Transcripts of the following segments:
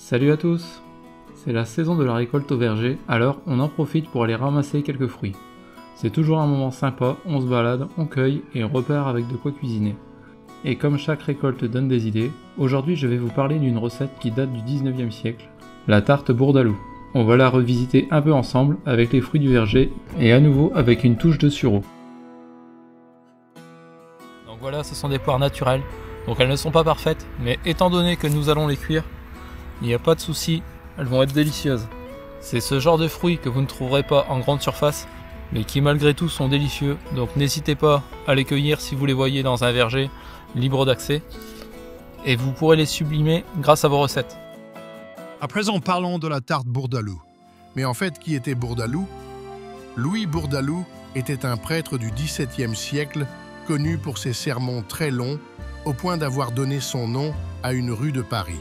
Salut à tous! C'est la saison de la récolte au verger, alors on en profite pour aller ramasser quelques fruits. C'est toujours un moment sympa, on se balade, on cueille et on repart avec de quoi cuisiner. Et comme chaque récolte donne des idées, aujourd'hui je vais vous parler d'une recette qui date du 19e siècle, la tarte bourdaloue. On va la revisiter un peu ensemble avec les fruits du verger et à nouveau avec une touche de sureau. Donc voilà, ce sont des poires naturelles, donc elles ne sont pas parfaites, mais étant donné que nous allons les cuire, il n'y a pas de souci, elles vont être délicieuses. C'est ce genre de fruits que vous ne trouverez pas en grande surface, mais qui malgré tout sont délicieux, donc n'hésitez pas à les cueillir si vous les voyez dans un verger libre d'accès, et vous pourrez les sublimer grâce à vos recettes. À présent, parlons de la tarte bourdaloue. Mais en fait, qui était Bourdaloue? Louis Bourdaloue était un prêtre du XVIIe siècle, connu pour ses sermons très longs, au point d'avoir donné son nom à une rue de Paris.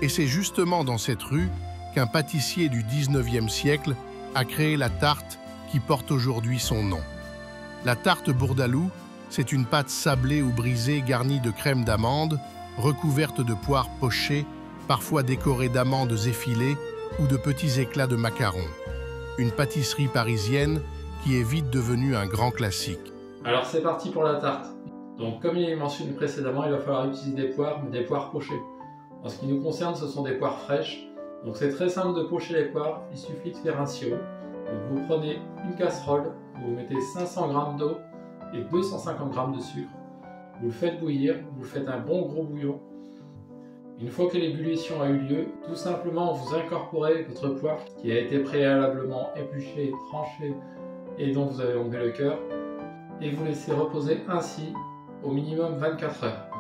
Et c'est justement dans cette rue qu'un pâtissier du XIXe siècle a créé la tarte qui porte aujourd'hui son nom. La tarte bourdaloue, c'est une pâte sablée ou brisée garnie de crème d'amande, recouverte de poires pochées, parfois décorée d'amandes effilées ou de petits éclats de macarons. Une pâtisserie parisienne qui est vite devenue un grand classique. Alors c'est parti pour la tarte. Donc comme il est mentionné précédemment, il va falloir utiliser des poires, mais des poires pochées. En ce qui nous concerne, ce sont des poires fraîches. Donc c'est très simple de pocher les poires, il suffit de faire un sirop. Donc vous prenez une casserole, vous mettez 500 g d'eau et 250 g de sucre. Vous le faites bouillir, vous faites un bon gros bouillon. Une fois que l'ébullition a eu lieu, tout simplement vous incorporez votre poire qui a été préalablement épluchée, tranchée et dont vous avez enlevé le cœur et vous laissez reposer ainsi au minimum 24 heures.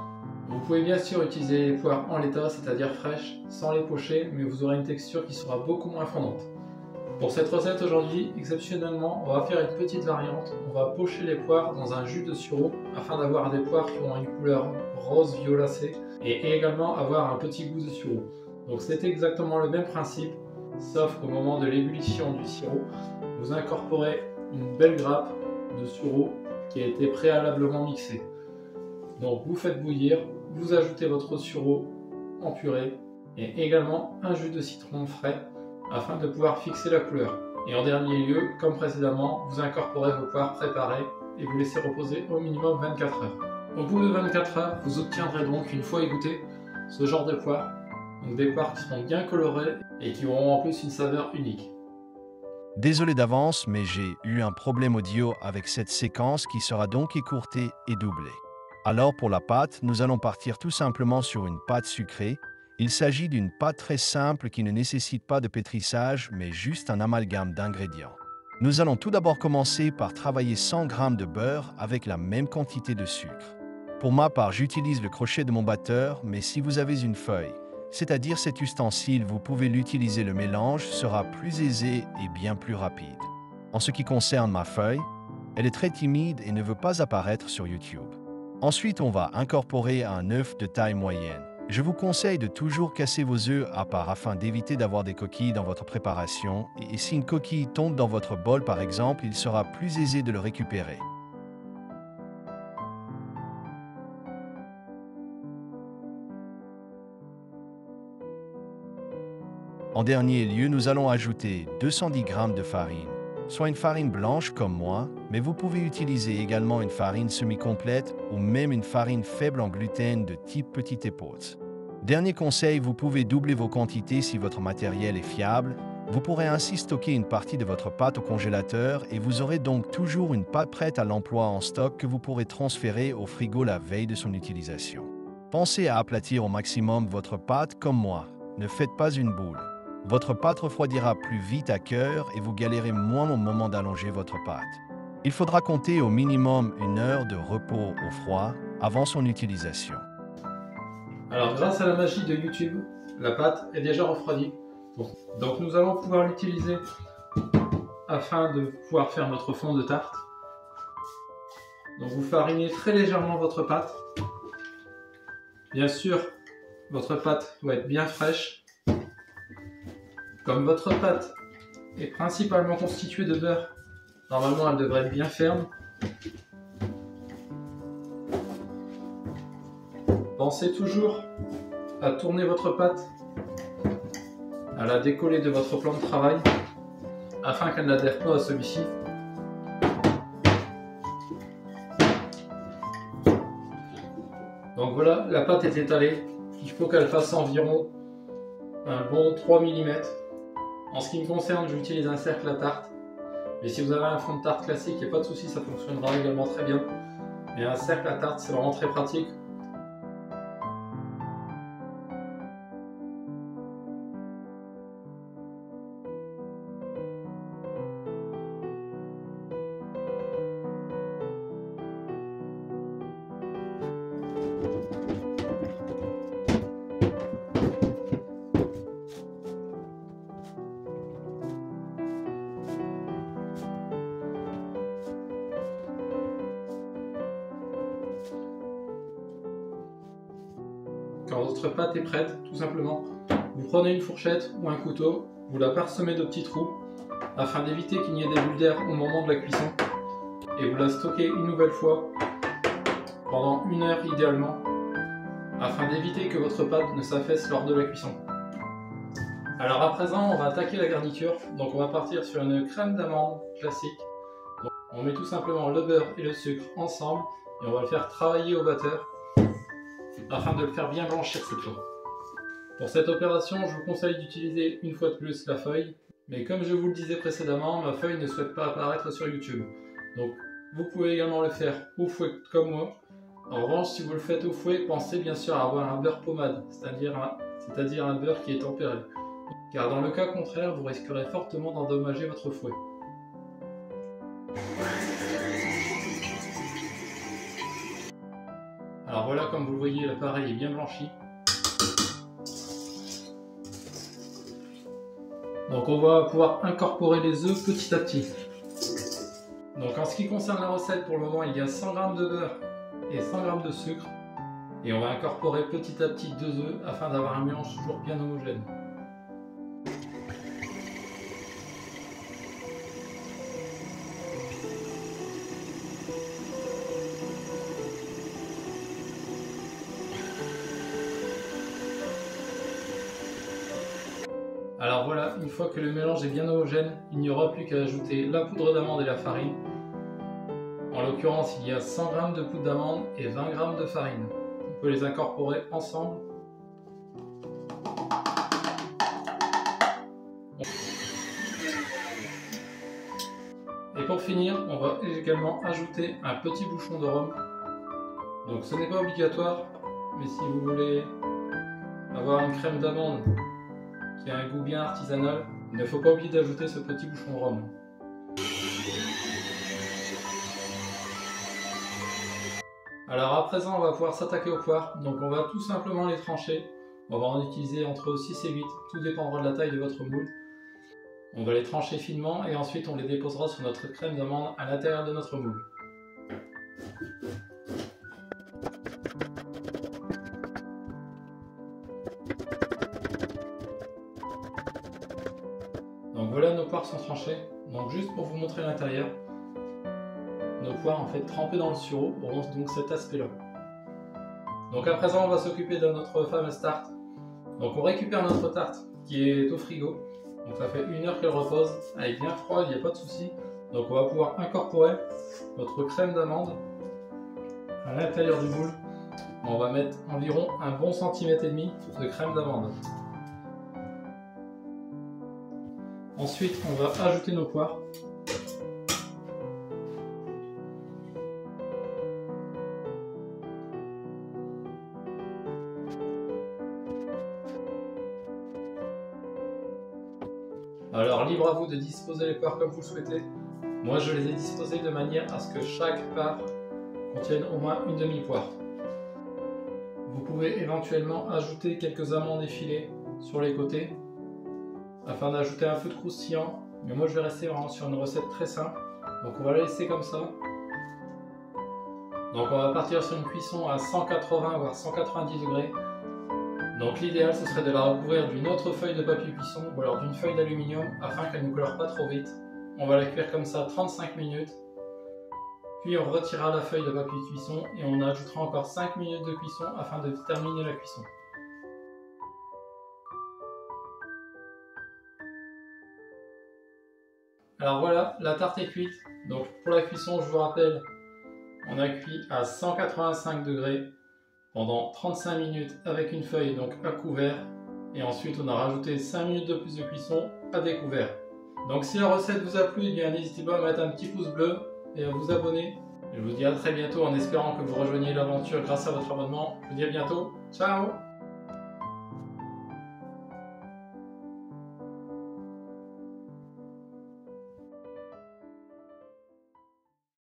Vous pouvez bien sûr utiliser les poires en l'état, c'est-à-dire fraîches, sans les pocher, mais vous aurez une texture qui sera beaucoup moins fondante. Pour cette recette aujourd'hui, exceptionnellement, on va faire une petite variante. On va pocher les poires dans un jus de sureau afin d'avoir des poires qui ont une couleur rose violacée et également avoir un petit goût de sureau. Donc c'est exactement le même principe, sauf qu'au moment de l'ébullition du sirop, vous incorporez une belle grappe de sureau qui a été préalablement mixée. Donc vous faites bouillir, vous ajoutez votre sureau en purée et également un jus de citron frais afin de pouvoir fixer la couleur. Et en dernier lieu, comme précédemment, vous incorporez vos poires préparées et vous laissez reposer au minimum 24 heures. Au bout de 24 heures, vous obtiendrez donc une fois égouttées ce genre de poires. Donc des poires qui seront bien colorées et qui auront en plus une saveur unique. Désolé d'avance, mais j'ai eu un problème audio avec cette séquence qui sera donc écourtée et doublée. Alors pour la pâte, nous allons partir tout simplement sur une pâte sucrée. Il s'agit d'une pâte très simple qui ne nécessite pas de pétrissage, mais juste un amalgame d'ingrédients. Nous allons tout d'abord commencer par travailler 100 g de beurre avec la même quantité de sucre. Pour ma part, j'utilise le crochet de mon batteur, mais si vous avez une feuille, c'est-à-dire cet ustensile, vous pouvez l'utiliser, le mélange sera plus aisé et bien plus rapide. En ce qui concerne ma feuille, elle est très timide et ne veut pas apparaître sur YouTube. Ensuite, on va incorporer un œuf de taille moyenne. Je vous conseille de toujours casser vos œufs à part afin d'éviter d'avoir des coquilles dans votre préparation. Et si une coquille tombe dans votre bol par exemple, il sera plus aisé de le récupérer. En dernier lieu, nous allons ajouter 210 g de farine, soit une farine blanche comme moi, mais vous pouvez utiliser également une farine semi-complète ou même une farine faible en gluten de type petit épeautre. Dernier conseil, vous pouvez doubler vos quantités si votre matériel est fiable. Vous pourrez ainsi stocker une partie de votre pâte au congélateur et vous aurez donc toujours une pâte prête à l'emploi en stock que vous pourrez transférer au frigo la veille de son utilisation. Pensez à aplatir au maximum votre pâte comme moi. Ne faites pas une boule. Votre pâte refroidira plus vite à cœur et vous galérez moins au moment d'allonger votre pâte. Il faudra compter au minimum 1 heure de repos au froid avant son utilisation. Alors grâce à la magie de YouTube, la pâte est déjà refroidie. Donc nous allons pouvoir l'utiliser afin de pouvoir faire notre fond de tarte. Donc vous farinez très légèrement votre pâte. Bien sûr, votre pâte doit être bien fraîche. Comme votre pâte est principalement constituée de beurre, normalement elle devrait être bien ferme. Pensez toujours à tourner votre pâte à la décoller de votre plan de travail afin qu'elle n'adhère pas à celui-ci. Donc voilà, la pâte est étalée. Il faut qu'elle fasse environ un bon 3 mm. En ce qui me concerne, j'utilise un cercle à tarte. Mais si vous avez un fond de tarte classique, il n'y a pas de souci, ça fonctionnera également très bien. Mais un cercle à tarte, c'est vraiment très pratique. Quand votre pâte est prête, tout simplement, vous prenez une fourchette ou un couteau, vous la parsemez de petits trous afin d'éviter qu'il n'y ait des bulles d'air au moment de la cuisson et vous la stockez une nouvelle fois pendant 1 heure idéalement afin d'éviter que votre pâte ne s'affaisse lors de la cuisson. Alors à présent, on va attaquer la garniture. Donc on va partir sur une crème d'amande classique. Donc, on met tout simplement le beurre et le sucre ensemble et on va le faire travailler au batteur afin de le faire bien blanchir cette fois. Pour cette opération, je vous conseille d'utiliser une fois de plus la feuille, mais comme je vous le disais précédemment, ma feuille ne souhaite pas apparaître sur YouTube. Donc vous pouvez également le faire au fouet comme moi. En revanche, si vous le faites au fouet, pensez bien sûr à avoir un beurre pommade, c'est-à-dire un beurre qui est tempéré. Car dans le cas contraire, vous risquerez fortement d'endommager votre fouet. Alors voilà, comme vous le voyez, l'appareil est bien blanchi. Donc on va pouvoir incorporer les œufs petit à petit. Donc en ce qui concerne la recette, pour le moment, il y a 100 g de beurre et 100 g de sucre. Et on va incorporer petit à petit 2 œufs afin d'avoir un mélange toujours bien homogène. Alors voilà, une fois que le mélange est bien homogène, il n'y aura plus qu'à ajouter la poudre d'amande et la farine. En l'occurrence, il y a 100 g de poudre d'amande et 20 g de farine. On peut les incorporer ensemble. Et pour finir, on va également ajouter un petit bouchon de rhum. Donc ce n'est pas obligatoire, mais si vous voulez avoir une crème d'amande qui a un goût bien artisanal, il ne faut pas oublier d'ajouter ce petit bouchon de rhum. Alors à présent, on va pouvoir s'attaquer aux poires. Donc on va tout simplement les trancher. On va en utiliser entre 6 et 8, tout dépendra de la taille de votre moule. On va les trancher finement et ensuite on les déposera sur notre crème d'amande à l'intérieur de notre moule. Donc voilà, nos poires sont tranchées. Donc juste pour vous montrer l'intérieur, nos poires en fait trempées dans le sureau auront donc cet aspect là. Donc à présent on va s'occuper de notre fameuse tarte. Donc on récupère notre tarte qui est au frigo. Donc ça fait 1 heure qu'elle repose, elle est bien froide, il n'y a pas de souci. Donc on va pouvoir incorporer notre crème d'amande à l'intérieur du moule. On va mettre environ un bon centimètre et demi de crème d'amande. Ensuite on va ajouter nos poires. Alors libre à vous de disposer les poires comme vous le souhaitez. Moi je les ai disposées de manière à ce que chaque part contienne au moins une demi-poire. Vous pouvez éventuellement ajouter quelques amandes effilées sur les côtés afin d'ajouter un peu de croustillant. Mais moi je vais rester vraiment sur une recette très simple. Donc on va la laisser comme ça. Donc on va partir sur une cuisson à 180 voire 190 degrés. Donc l'idéal ce serait de la recouvrir d'une autre feuille de papier cuisson ou alors d'une feuille d'aluminium afin qu'elle ne colore pas trop vite. On va la cuire comme ça 35 minutes. Puis on retirera la feuille de papier cuisson et on ajoutera encore 5 minutes de cuisson afin de terminer la cuisson. Alors voilà, la tarte est cuite. Donc pour la cuisson, je vous rappelle, on a cuit à 185 degrés pendant 35 minutes avec une feuille donc à couvert. Et ensuite on a rajouté 5 minutes de plus de cuisson à découvert. Donc si la recette vous a plu, eh bien n'hésitez pas à mettre un petit pouce bleu et à vous abonner. Je vous dis à très bientôt en espérant que vous rejoigniez l'aventure grâce à votre abonnement. Je vous dis à bientôt. Ciao!